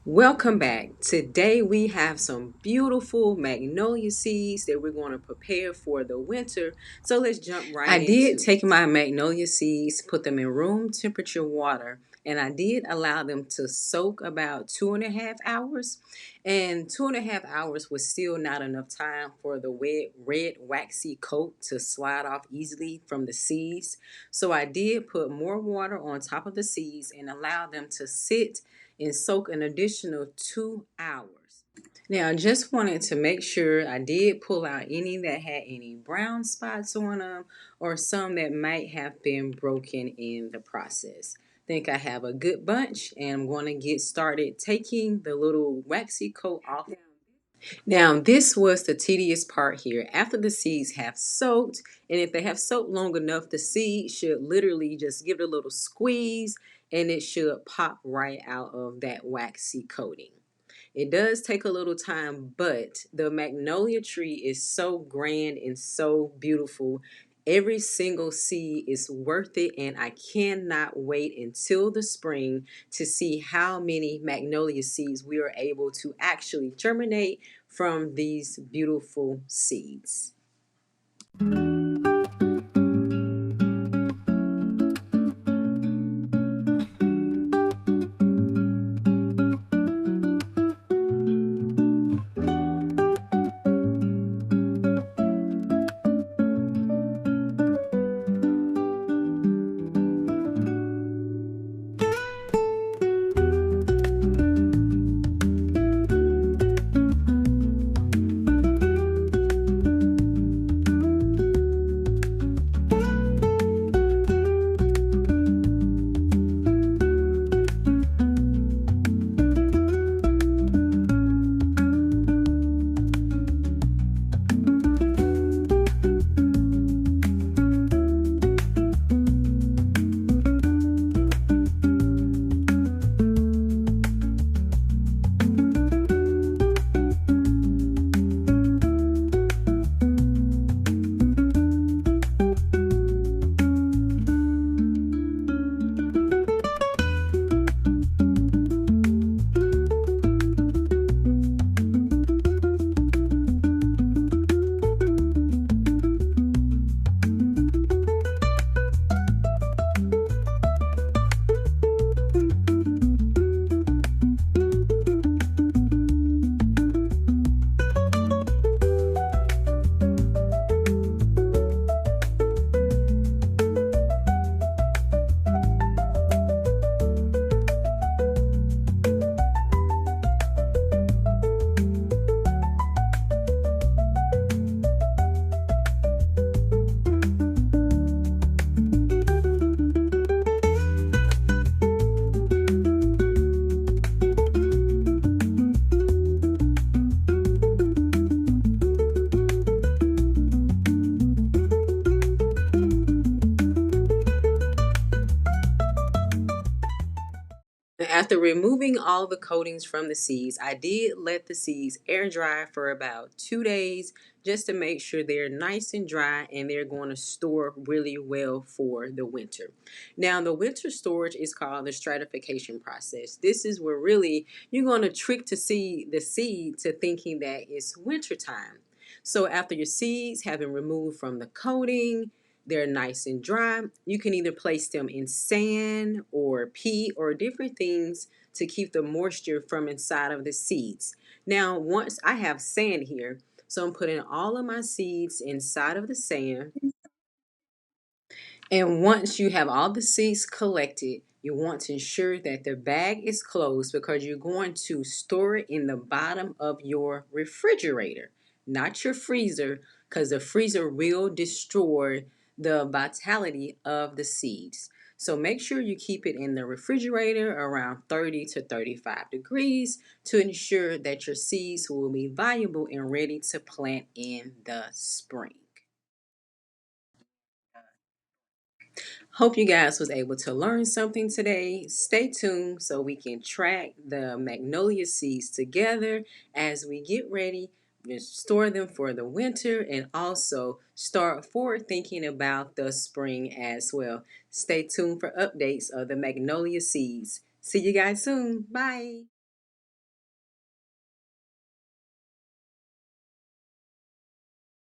Welcome back. Today we have some beautiful magnolia seeds that we're going to prepare for the winter. So let's jump right into it. I did take my magnolia seeds, put them in room temperature water, and I did allow them to soak about 2.5 hours. And 2.5 hours was still not enough time for the wet, red, waxy coat to slide off easily from the seeds. So I did put more water on top of the seeds and allow them to sit and soak an additional 2 hours. Now, I just wanted to make sure I did pull out any that had any brown spots on them or some that might have been broken in the process. Think I have a good bunch, and I'm going to get started taking the little waxy coat off. Now, this was the tedious part here. After the seeds have soaked, and if they have soaked long enough, the seed should literally just give it a little squeeze and it should pop right out of that waxy coating. It does take a little time, but the magnolia tree is so grand and so beautiful. Every single seed is worth it, and I cannot wait until the spring to see how many magnolia seeds we are able to actually germinate from these beautiful seeds. After removing all the coatings from the seeds, I did let the seeds air dry for about 2 days just to make sure they're nice and dry and they're going to store really well for the winter. Now, the winter storage is called the stratification process. This is where really you're going to trick to see the seed to thinking that it's winter time. So after your seeds have been removed from the coating, they're nice and dry. You can either place them in sand or peat or different things to keep the moisture from inside of the seeds. Now, once I have sand here, so I'm putting all of my seeds inside of the sand. And once you have all the seeds collected, you want to ensure that the bag is closed because you're going to store it in the bottom of your refrigerator, not your freezer, because the freezer will destroy the vitality of the seeds. So make sure you keep it in the refrigerator around 30 to 35 degrees to ensure that your seeds will be viable and ready to plant in the spring. Hope you guys was able to learn something today. Stay tuned so we can track the magnolia seeds together as we get ready to store them for the winter and also start forward thinking about the spring as well. Stay tuned for updates of the magnolia seeds. See you guys soon. Bye.